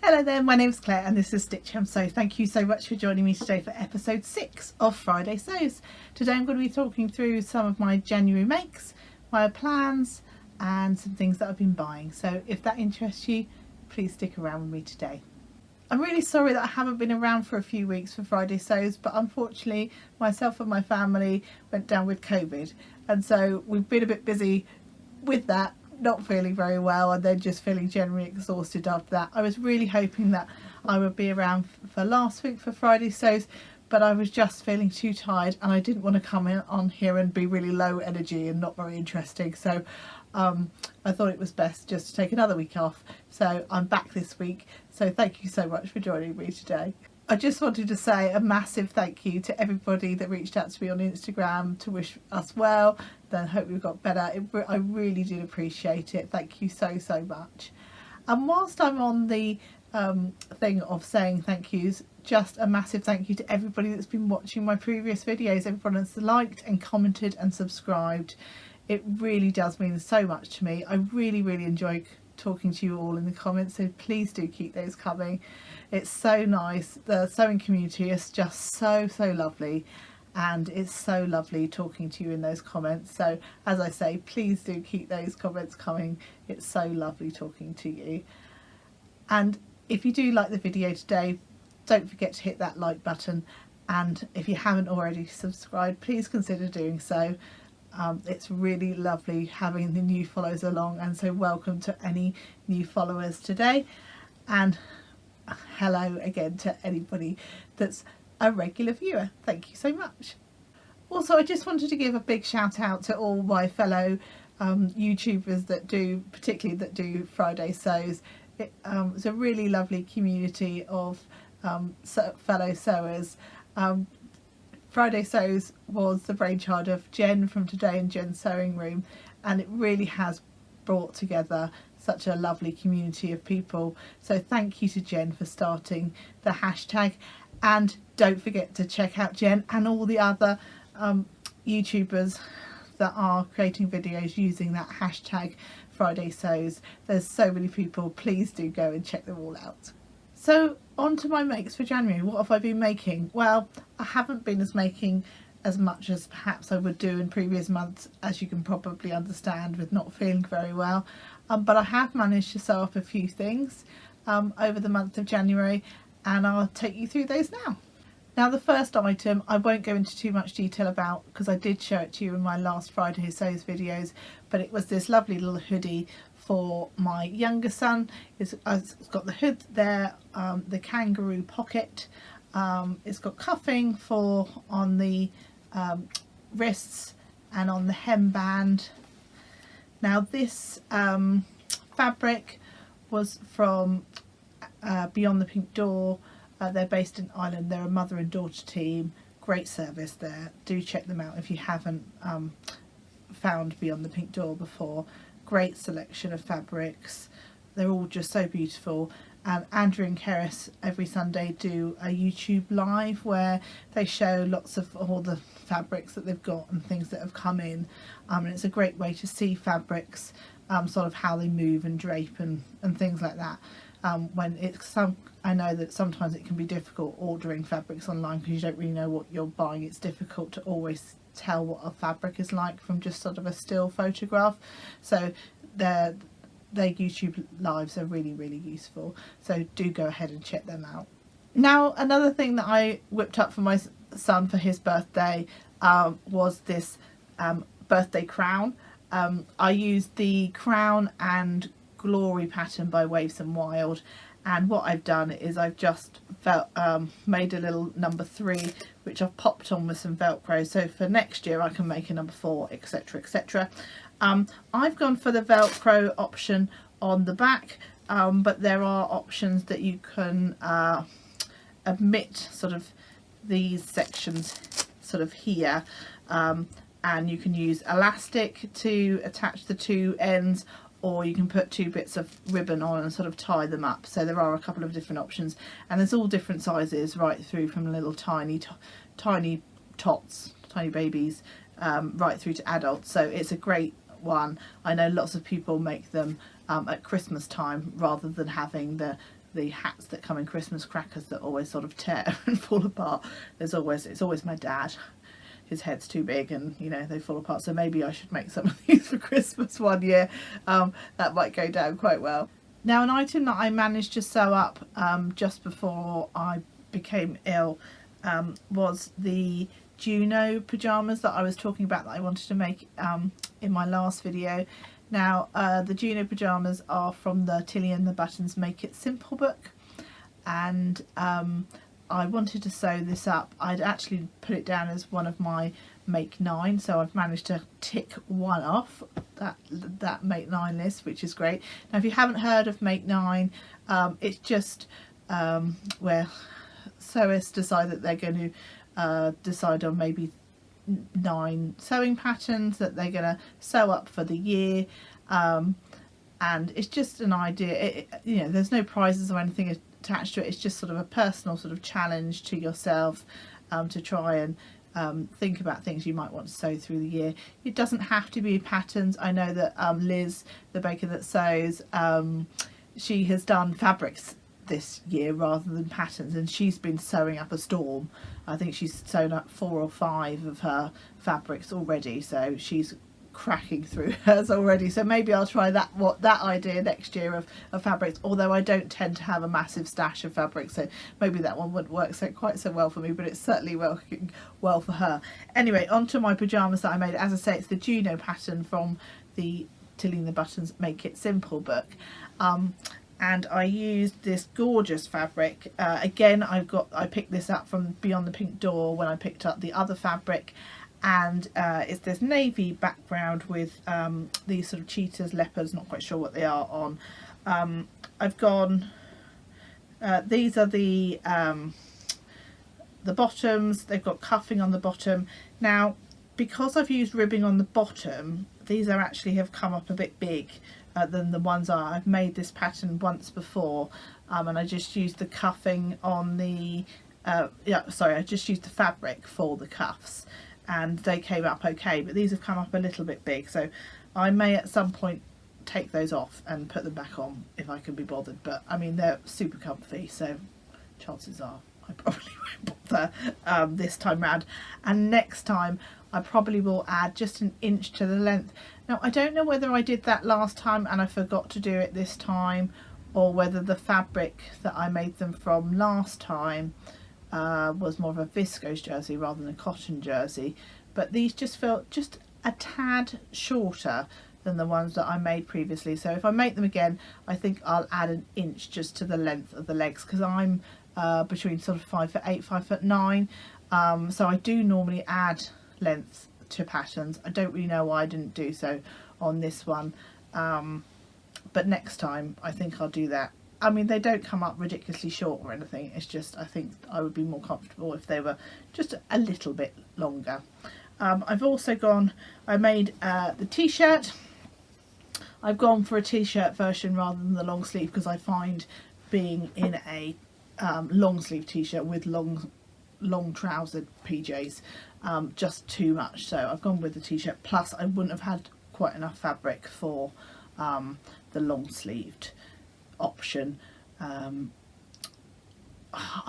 Hello there, my name's Claire and this is Stitch Hemsew. Thank you so much for joining me today for episode 6 of Friday Sews. Today I'm going to be talking through some of my January makes, my plans and some things that I've been buying. So if that interests you, please stick around with me today. I'm really sorry that I haven't been around for a few weeks for Friday Sews, but unfortunately myself and my family went down with COVID, and so we've been a bit busy with that, not feeling very well and then just feeling generally exhausted after that. I was really hoping that I would be around for last week for Friday Sews, but I was just feeling too tired and I didn't want to come in on here and be really low energy and not very interesting, so I thought it was best just to take another week off. So I'm back this week, so thank you so much for joining me today. I just wanted to say a massive thank you to everybody that reached out to me on Instagram to wish us well, then hope we've got better. I really did appreciate it. Thank you so much. And whilst I'm on the thing of saying thank yous, just a massive thank you to everybody that's been watching my previous videos, everyone that's liked and commented and subscribed. It really does mean so much to me. I really enjoy talking to you all in the comments, so please do keep those coming. It's so nice. The sewing community is just so lovely, and it's so lovely talking to you in those comments. So as I say, please do keep those comments coming. It's so lovely talking to you. And if you do like the video today, don't forget to hit that like button, and if you haven't already subscribed, please consider doing so. It's really lovely having the new followers along, and so welcome to any new followers today, and hello again to anybody that's a regular viewer. Thank you so much. Also, I just wanted to give a big shout out to all my fellow YouTubers that do, particularly that do Friday Sews. It's a really lovely community of fellow sewers. Friday Sews was the brainchild of Jen from Today and Jen's Sewing Room, and it really has brought together such a lovely community of people. So thank you to Jen for starting the hashtag, and don't forget to check out Jen and all the other YouTubers that are creating videos using that hashtag Friday Sews. There's so many people, please do go and check them all out. So on to my makes for January. What have I been making? Well, I haven't been making as much as perhaps I would do in previous months, as you can probably understand with not feeling very well, but I have managed to sew up a few things over the month of January, and I'll take you through those now. Now the first item I won't go into too much detail about because I did show it to you in my last Friday Sews videos, but it was this lovely little hoodie for my younger son. It's got the hood there, the kangaroo pocket, it's got cuffing for on the wrists and on the hemband. Now this fabric was from Beyond the Pink Door. They're based in Ireland. They're a mother and daughter team. Great service there. Do check them out if you haven't found Beyond the Pink Door before. Great selection of fabrics. They're all just so beautiful. And Andrew and Keris every Sunday do a YouTube live where they show lots of all the fabrics that they've got and things that have come in, and it's a great way to see fabrics, sort of how they move and drape and things like that. When it's I know that sometimes it can be difficult ordering fabrics online because you don't really know what you're buying. It's difficult to always tell what a fabric is like from just sort of a still photograph, so their YouTube lives are really useful, so do go ahead and check them out. Now another thing that I whipped up for my son for his birthday was this birthday crown. I used the Crown and Glory pattern by Waves and Wild, and what I've done is I've just made a little number 3 which I've popped on with some Velcro, so for next year I can make a number 4, etc. I've gone for the Velcro option on the back, but there are options that you can omit sort of these sections sort of here, and you can use elastic to attach the two ends, or you can put 2 bits of ribbon on and sort of tie them up. So there are a couple of different options, and there's all different sizes right through from little tiny tots, tiny babies, right through to adults. So it's a great one. I know lots of people make them at Christmas time rather than having the the hats that come in Christmas crackers that always sort of tear and fall apart. It's always my dad. His head's too big and, you know, they fall apart. So maybe I should make some of these for Christmas one year. That might go down quite well. Now, an item that I managed to sew up just before I became ill was the Juno pyjamas that I was talking about that I wanted to make in my last video. Now, the Juno pyjamas are from the Tilly and the Buttons Make It Simple book, and I wanted to sew this up. I'd actually put it down as one of my make 9, so I've managed to tick one off that make 9 list, which is great. Now, if you haven't heard of make 9, it's just where sewists decide that they're going to decide on maybe 9 sewing patterns that they're going to sew up for the year, and it's just an idea. You know, there's no prizes or anything attached to it. It's just sort of a personal sort of challenge to yourself to try and think about things you might want to sew through the year. It doesn't have to be patterns. I know that Liz, the baker that sews, she has done fabrics this year rather than patterns, and she's been sewing up a storm. I think she's sewn up 4 or 5 of her fabrics already, so she's cracking through hers already. So maybe I'll try that idea next year of fabrics, although I don't tend to have a massive stash of fabric, so maybe that one wouldn't work quite so well for me, but it's certainly working well for her. Anyway, onto my pyjamas that I made. As I say, it's the Juno pattern from the Tilly and the Buttons Make It Simple book, and I used this gorgeous fabric. Again, I picked this up from Beyond the Pink Door when I picked up the other fabric, and it's this navy background with these sort of cheetahs, leopards, not quite sure what they are on. I've gone, these are the bottoms. They've got cuffing on the bottom. Now, because I've used ribbing on the bottom, these are actually have come up a bit big than the ones I've made this pattern once before, and I just used the cuffing on the I just used the fabric for the cuffs, and they came up okay, but these have come up a little bit big, so I may at some point take those off and put them back on if I can be bothered. But I mean, they're super comfy, so chances are I probably won't bother this time round, and next time I probably will add just an inch to the length. Now, I don't know whether I did that last time and I forgot to do it this time, or whether the fabric that I made them from last time was more of a viscose jersey rather than a cotton jersey, but these just felt just a tad shorter than the ones that I made previously. So if I make them again, I think I'll add an inch just to the length of the legs, because I'm between sort of 5'8", 5'9", so I do normally add length to patterns. I don't really know why I didn't do so on this one, but next time I think I'll do that. I mean, they don't come up ridiculously short or anything, it's just I think I would be more comfortable if they were just a little bit longer. I've also gone, I made the t-shirt. I've gone for a t-shirt version rather than the long sleeve, because I find being in a long sleeve t-shirt with long trousered PJs just too much, so I've gone with the t-shirt, plus I wouldn't have had quite enough fabric for the long sleeved option. I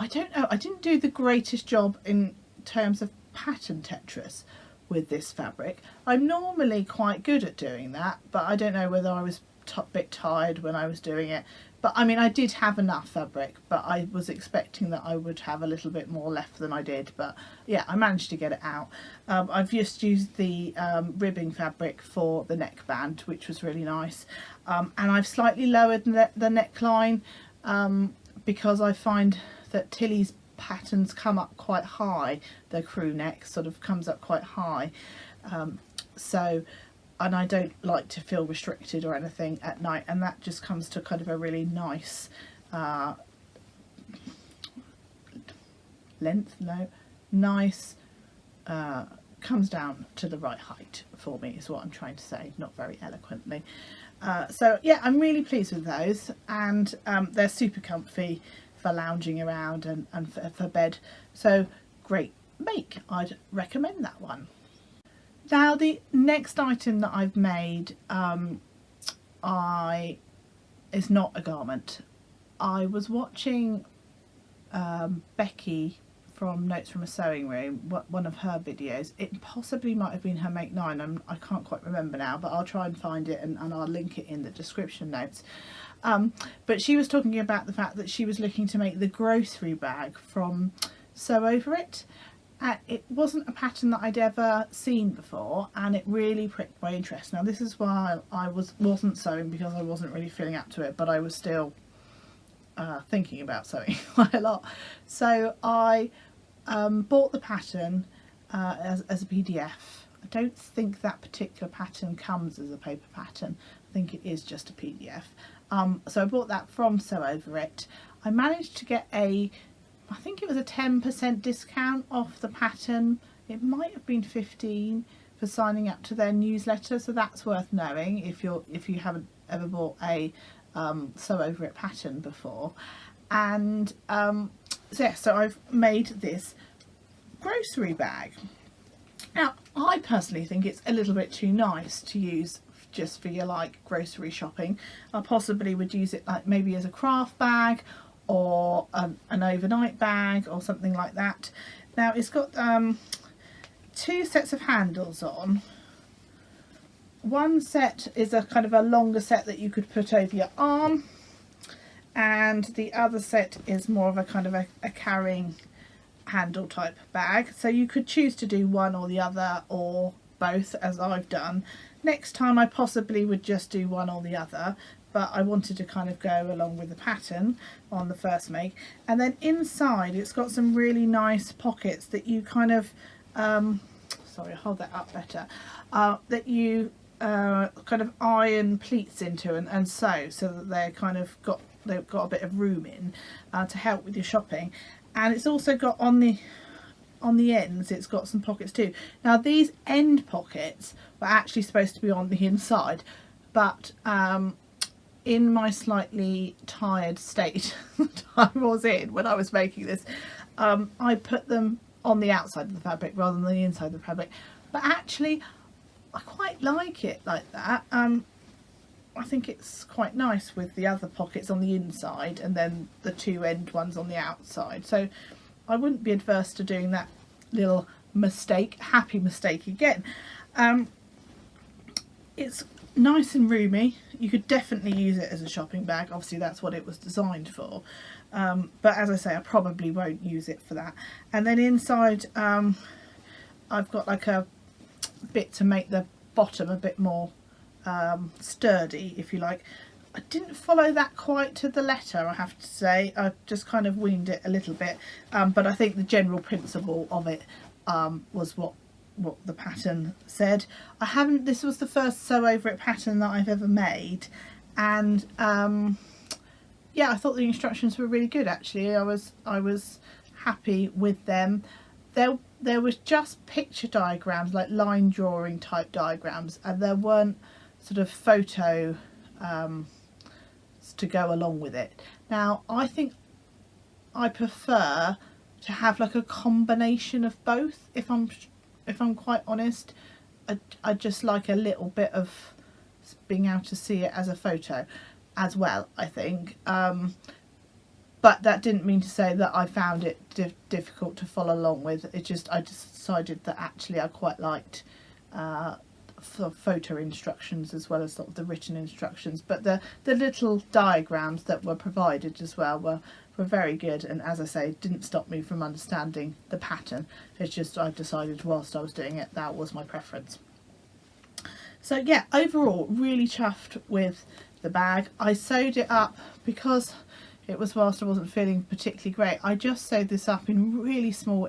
don't know, I didn't do the greatest job in terms of pattern Tetris with this fabric. I'm normally quite good at doing that, but I don't know whether I was a bit tired when I was doing it. But I mean, I did have enough fabric, but I was expecting that I would have a little bit more left than I did. But yeah, I managed to get it out. I've just used the ribbing fabric for the neckband, which was really nice. And I've slightly lowered the neckline because I find that Tilly's patterns come up quite high. The crew neck sort of comes up quite high. And I don't like to feel restricted or anything at night, and that just comes to kind of a really nice comes down to the right height for me, is what I'm trying to say, not very eloquently. So yeah, I'm really pleased with those, and they're super comfy for lounging around and for bed, so great make. I'd recommend that one. Now, the next item that I've made is not a garment. I was watching Becky from Notes from a Sewing Room, one of her videos. It possibly might have been her Make 9, I can't quite remember now, but I'll try and find it and I'll link it in the description notes. But she was talking about the fact that she was looking to make the grocery bag from Sew Over It. It wasn't a pattern that I'd ever seen before, and it really pricked my interest. Now this is why I wasn't sewing, because I wasn't really feeling up to it, but I was still thinking about sewing quite a lot. So I bought the pattern as a PDF. I don't think that particular pattern comes as a paper pattern. I think it is just a PDF. So I bought that from Sew Over It. I managed to get I think it was a 10% discount off the pattern. It might have been 15 for signing up to their newsletter, so that's worth knowing if you haven't ever bought a Sew Over It pattern before. And so I've made this grocery bag. Now I personally think it's a little bit too nice to use just for your grocery shopping. I possibly would use it maybe as a craft bag or an overnight bag or something like that. Now it's got 2 sets of handles on. One set is a kind of a longer set that you could put over your arm, and the other set is more of a kind of a carrying handle type bag. So you could choose to do one or the other, or both, as I've done. Next time I possibly would just do one or the other, but I wanted to kind of go along with the pattern on the first make. And then inside it's got some really nice pockets that you kind of sorry, hold that up better, that you kind of iron pleats into and sew, so that they've got a bit of room in to help with your shopping. And it's also got on the ends, it's got some pockets too. Now these end pockets were actually supposed to be on the inside, but in my slightly tired state that I was in when I was making this, I put them on the outside of the fabric rather than the inside of the fabric. But actually I quite like it like that. I think it's quite nice with the other pockets on the inside and then the 2 end ones on the outside. So I wouldn't be adverse to doing that little happy mistake again. It's nice and roomy. You could definitely use it as a shopping bag. Obviously that's what it was designed for. But as I say, I probably won't use it for that. And then inside I've got like a bit to make the bottom a bit more sturdy, if you like. I didn't follow that quite to the letter, I have to say. I just kind of winged it a little bit, but I think the general principle of it was what the pattern said. This was the first Sew Over It pattern that I've ever made, and yeah, I thought the instructions were really good actually. I was happy with them. There was just picture diagrams, like line drawing type diagrams, and there weren't sort of photo to go along with it. Now I think I prefer to have like a combination of both, if I'm quite honest. I just like a little bit of being able to see it as a photo as well, I think. But that didn't mean to say that I found it difficult to follow along with. I just decided that actually I quite liked photo instructions as well as sort of the written instructions. But the little diagrams that were provided as well were very good, and as I say, didn't stop me from understanding the pattern. It's just I decided whilst I was doing it that was my preference. So yeah, overall really chuffed with the bag. I sewed it up because it was whilst I wasn't feeling particularly great. I just sewed this up in really small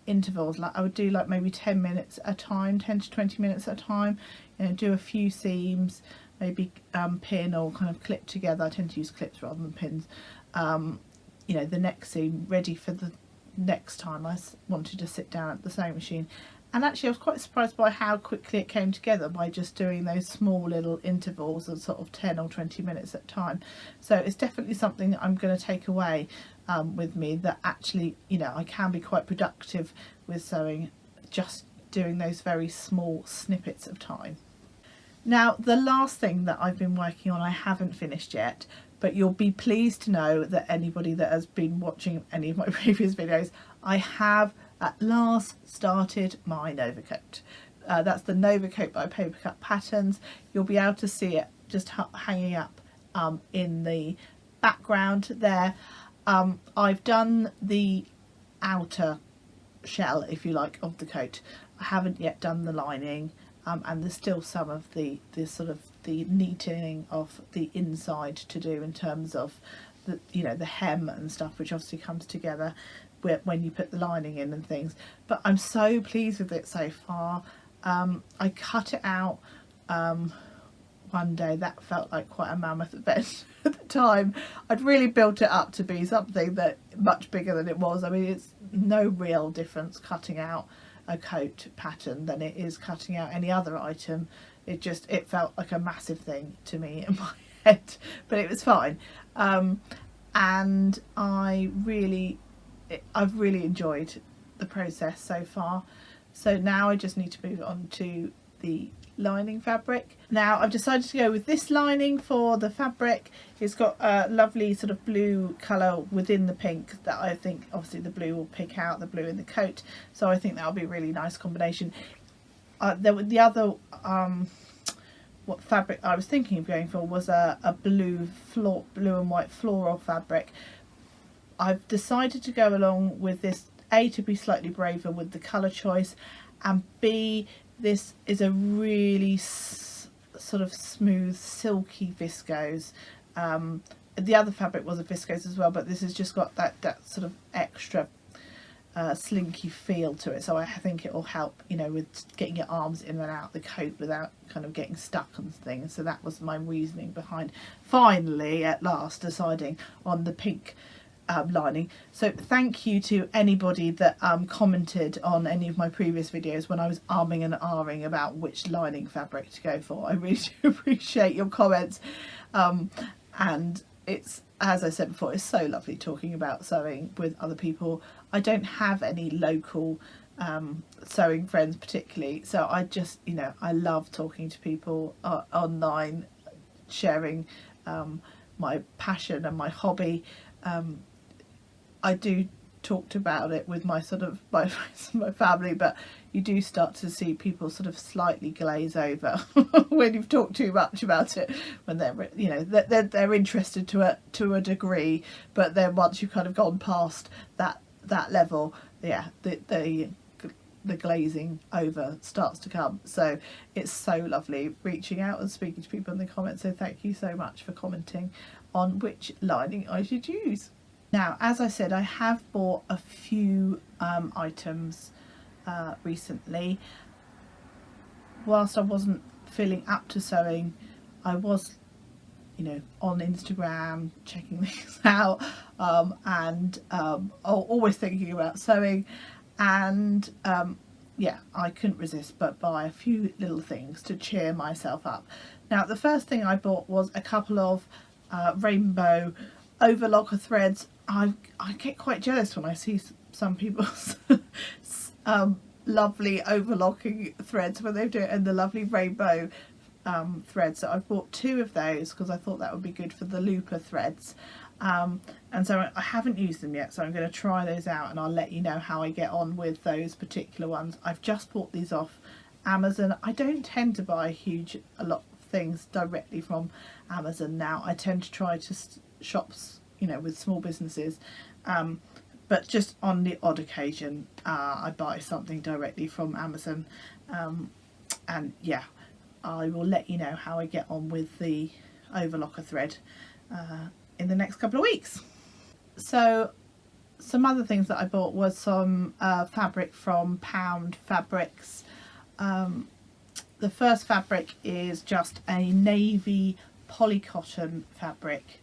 intervals. Like I would do like maybe 10 minutes at a time, 10 to 20 minutes at a time, you know, do a few seams, maybe pin or kind of clip together. I tend to use clips rather than pins. You know, the next seam ready for the next time I wanted to sit down at the sewing machine. And actually I was quite surprised by how quickly it came together by just doing those small little intervals of sort of 10 or 20 minutes at a time. So it's definitely something that I'm going to take away with me, that actually, you know, I can be quite productive with sewing, just doing those very small snippets of time. Now the last thing that I've been working on, I haven't finished yet, but you'll be pleased to know that anybody that has been watching any of my previous videos, I have at last started my Nova coat. That's the Nova coat by Paper Cut Patterns. You'll be able to see it just hanging up in the background there. I've done the outer shell, if you like, of the coat. I haven't yet done the lining, and there's still some of the sort of the neatening of the inside to do in terms of the, you know, the hem and stuff, which obviously comes together when you put the lining in and things. But I'm so pleased with it so far. I cut it out one day. That felt like quite a mammoth event at the time. I'd really built it up to be something that much bigger than it was. I mean, it's no real difference cutting out a coat pattern than it is cutting out any other item. It felt like a massive thing to me in my head, but it was fine. And I've really enjoyed the process so far. So now I just need to move on to the lining fabric. Now I've decided to go with this lining for the fabric. It's got a lovely sort of blue colour within the pink that I think obviously the blue will pick out, the blue in the coat, so I think that'll be a really nice combination. The other what fabric I was thinking of going for was a blue and white floral fabric. I've decided to go along with this, A, to be slightly braver with the colour choice, and B, this is a really sort of smooth silky viscose. The other fabric was a viscose as well, but this has just got that sort of extra slinky feel to it, so I think it will help, you know, with getting your arms in and out the coat without kind of getting stuck and things. So that was my reasoning behind finally at last deciding on the pink lining. So thank you to anybody that commented on any of my previous videos when I was arming and ahhing about which lining fabric to go for. I really do appreciate your comments, and it's, as I said before, it's so lovely talking about sewing with other people. I don't have any local sewing friends particularly, so I just, you know, I love talking to people online, sharing my passion and my hobby. I do talked about it with my sort of my friends and my family, but you do start to see people sort of slightly glaze over when you've talked too much about it, when they're, you know, they're interested to a degree, but then once you've kind of gone past that level, yeah, the glazing over starts to come. So it's so lovely reaching out and speaking to people in the comments, so thank you so much for commenting on which lining I should use. Now, as I said, I have bought a few items recently. Whilst I wasn't feeling up to sewing, I was, you know, on Instagram checking things out, and always thinking about sewing, and yeah, I couldn't resist but buy a few little things to cheer myself up. Now, the first thing I bought was a couple of rainbow overlocker threads. I get quite jealous when I see some people's lovely overlocking threads when they do it in the lovely rainbow threads. So I've bought two of those because I thought that would be good for the looper threads, and so I haven't used them yet, so I'm going to try those out and I'll let you know how I get on with those particular ones. I've just bought these off Amazon. I don't tend to buy a lot of things directly from Amazon now. I tend to try to shops, you know, with small businesses, but just on the odd occasion I buy something directly from Amazon, and yeah, I will let you know how I get on with the overlocker thread in the next couple of weeks. So some other things that I bought was some fabric from Pound Fabrics. The first fabric is just a navy polycotton fabric,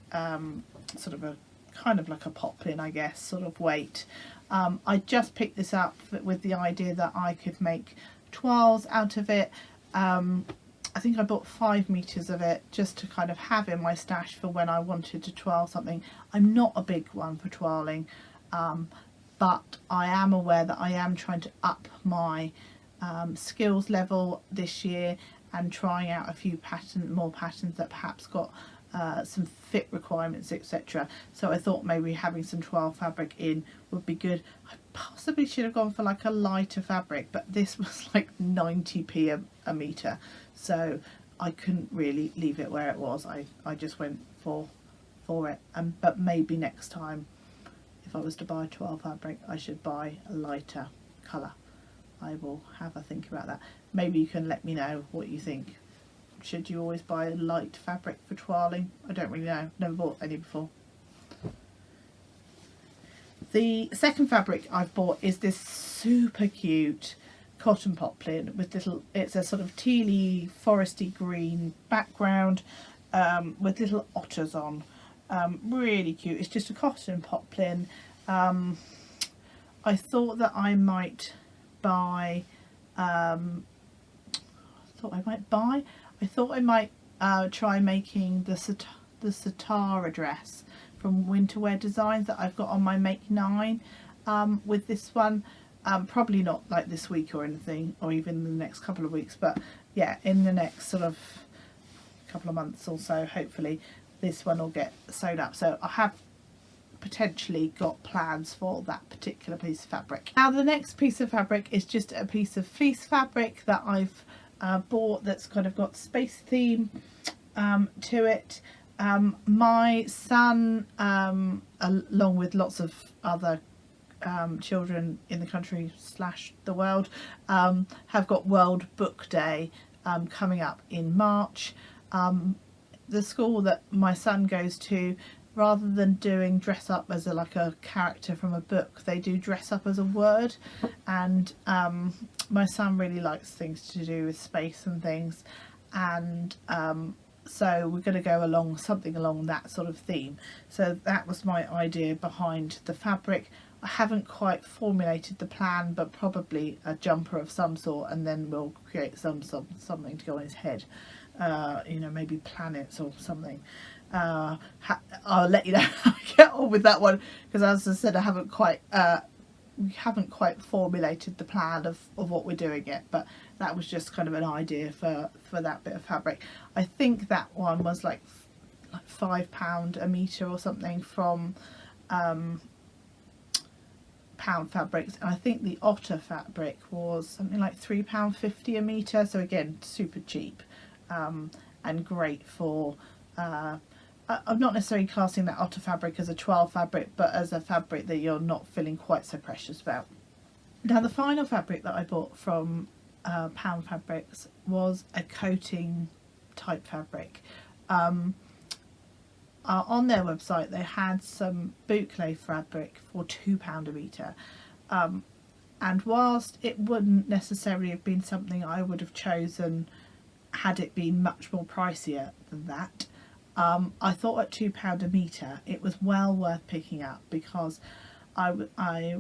sort of a kind of like a poplin, I guess, sort of weight. I just picked this up with the idea that I could make toiles out of it. I think I bought 5 meters of it just to kind of have in my stash for when I wanted to toile something. I'm not a big one for toiling, but I am aware that I am trying to up my skills level this year and trying out a few more patterns that perhaps got some fit requirements, etc. So I thought maybe having some toile fabric in would be good. I possibly should have gone for like a lighter fabric, but this was like 90p a metre, so I couldn't really leave it where it was. I just went for it. But maybe next time, if I was to buy toile fabric, I should buy a lighter colour. I will have a think about that. Maybe you can let me know what you think. Should you always buy a light fabric for toiling? I don't really know. Never bought any before. The second fabric I've bought is this super cute cotton poplin with little, it's a sort of tealy foresty green background with little otters on. Really cute. It's just a cotton poplin. I thought that I might buy I thought I might try making the Satara dress from Winterwear Designs that I've got on my Make 9 with this one. Probably not like this week or anything, or even the next couple of weeks, but yeah, in the next sort of couple of months or so, hopefully this one will get sewed up. So I have potentially got plans for that particular piece of fabric. Now the next piece of fabric is just a piece of fleece fabric that I've bought that's kind of got space theme to it. My son, along with lots of other children in the country / the world, have got World Book Day coming up in March. The school that my son goes to, rather than doing dress up as like a character from a book, they do dress up as a word, and my son really likes things to do with space and things, and so we're going to go along something along that sort of theme. So that was my idea behind the fabric. I haven't quite formulated the plan, but probably a jumper of some sort, and then we'll create something to go on his head. You know, maybe planets or something. I'll let you know how I get on with that one, because as I said, we haven't quite formulated the plan of what we're doing yet, but that was just kind of an idea for that bit of fabric. I think that one was like £5 a metre or something from Pound Fabrics, and I think the otter fabric was something like £3.50 a metre, so again super cheap, and great for I'm not necessarily classing that otter fabric as a toile fabric, but as a fabric that you're not feeling quite so precious about. Now the final fabric that I bought from Pound Fabrics was a coating type fabric. On their website they had some boucle fabric for £2 a metre, and whilst it wouldn't necessarily have been something I would have chosen had it been much more pricier than that, I thought at £2 a metre it was well worth picking up, because I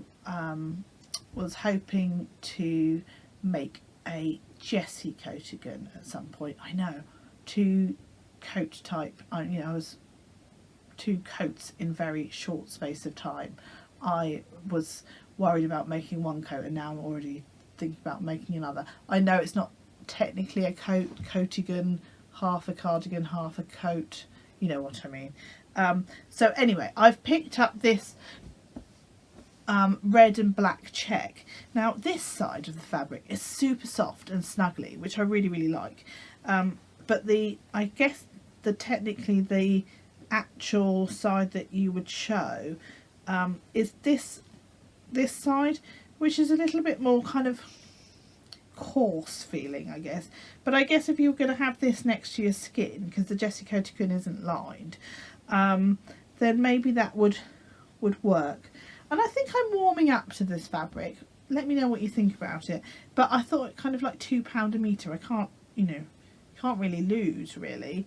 was hoping to make a Jessie coatigan at some point. I know, two coat type, I was 2 coats in very short space of time. I was worried about making 1 coat, and now I'm already thinking about making another. I know it's not technically a coatigan, half a cardigan, half a coat, you know what I mean. So anyway, I've picked up this red and black check. Now this side of the fabric is super soft and snuggly, which I really like, but I guess technically the actual side that you would show is this side, which is a little bit more kind of coarse feeling, I guess. But I guess if you're going to have this next to your skin, because the Jessie coatigan isn't lined, then maybe that would work. And I think I'm warming up to this fabric. Let me know what you think about it. But I thought kind of like £2 a metre. I can't, can't really lose really.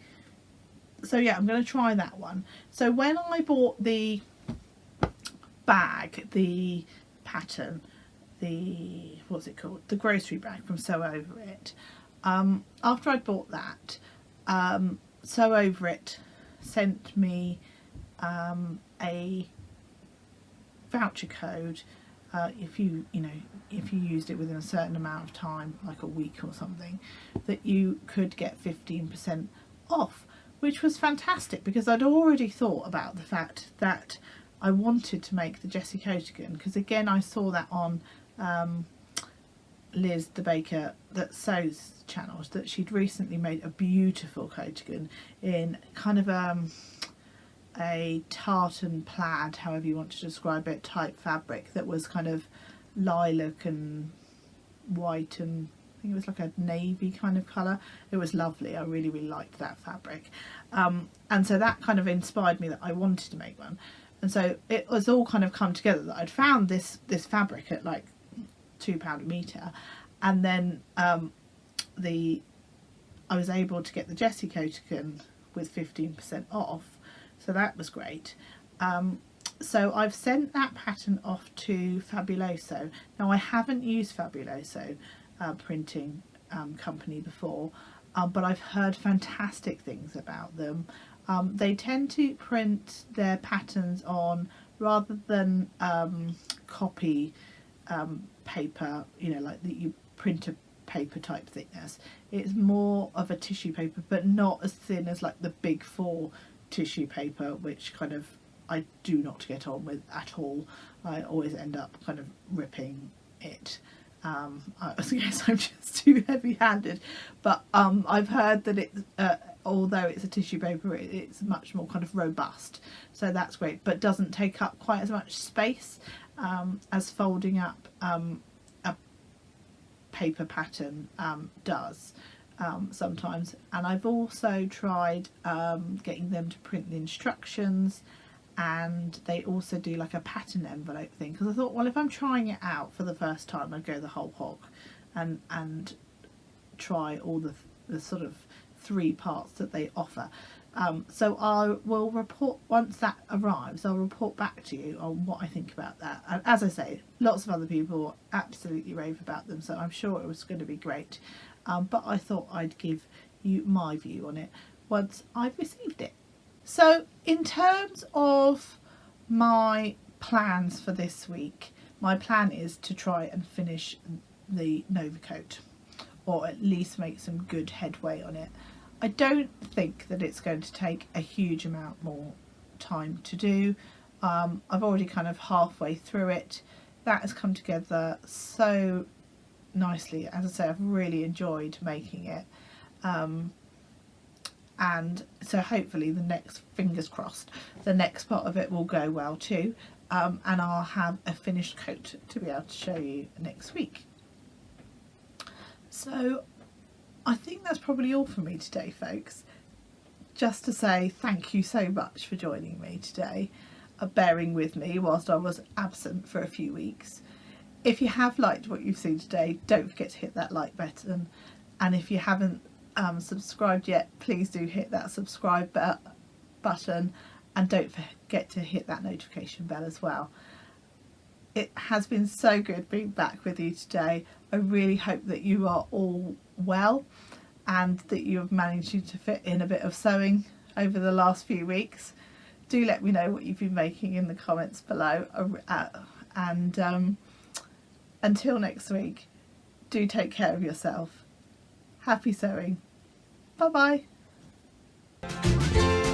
So yeah, I'm going to try that one. So when I bought the bag, the pattern, what's it called, the grocery bag from Sew Over It, after I bought that, Sew Over It sent me a voucher code if you used it within a certain amount of time, like a week or something, that you could get 15% off, which was fantastic because I'd already thought about the fact that I wanted to make the Jessie Coatigan, because again I saw that on Liz the baker that sews channel, that she'd recently made a beautiful coatigan in kind of a tartan plaid, however you want to describe it, type fabric that was kind of lilac and white, and I think it was like a navy kind of colour. It was lovely. I really liked that fabric, and so that kind of inspired me that I wanted to make one. And so it was all kind of come together that I'd found this fabric at like £2 a metre, and then I was able to get the Jessie Coatigan with 15% off, so that was great. So I've sent that pattern off to Fabuloso. Now I haven't used Fabuloso printing company before, but I've heard fantastic things about them. They tend to print their patterns on, rather than copy paper, you know, like that you print a paper type thickness, it's more of a tissue paper, but not as thin as like the big 4 tissue paper, which kind of I do not get on with at all. I always end up kind of ripping it. I guess I'm just too heavy-handed, but I've heard that it, although it's a tissue paper, it's much more kind of robust, so that's great, but doesn't take up quite as much space as folding up a paper pattern does sometimes. And I've also tried getting them to print the instructions, and they also do like a pattern envelope thing, because I thought, well, if I'm trying it out for the first time, I'd go the whole hog and try all the sort of 3 parts that they offer. So I will report, once that arrives, I'll report back to you on what I think about that. And as I say, lots of other people absolutely rave about them, so I'm sure it was going to be great. But I thought I'd give you my view on it once I've received it. So in terms of my plans for this week, my plan is to try and finish the Nova coat, or at least make some good headway on it. I don't think that it's going to take a huge amount more time to do. I've already kind of halfway through it. That has come together so nicely. As I say, I've really enjoyed making it. And so hopefully the next, fingers crossed, the next part of it will go well too, and I'll have a finished coat to be able to show you next week. So I think that's probably all for me today, folks. Just to say thank you so much for joining me today, bearing with me whilst I was absent for a few weeks. If you have liked what you've seen today, don't forget to hit that like button, and if you haven't subscribed yet, please do hit that subscribe button, and don't forget to hit that notification bell as well. It has been so good being back with you today. I really hope that you are all well, and that you have managed to fit in a bit of sewing over the last few weeks. Do let me know what you've been making in the comments below, and until next week, do take care of yourself. Happy sewing. Bye bye.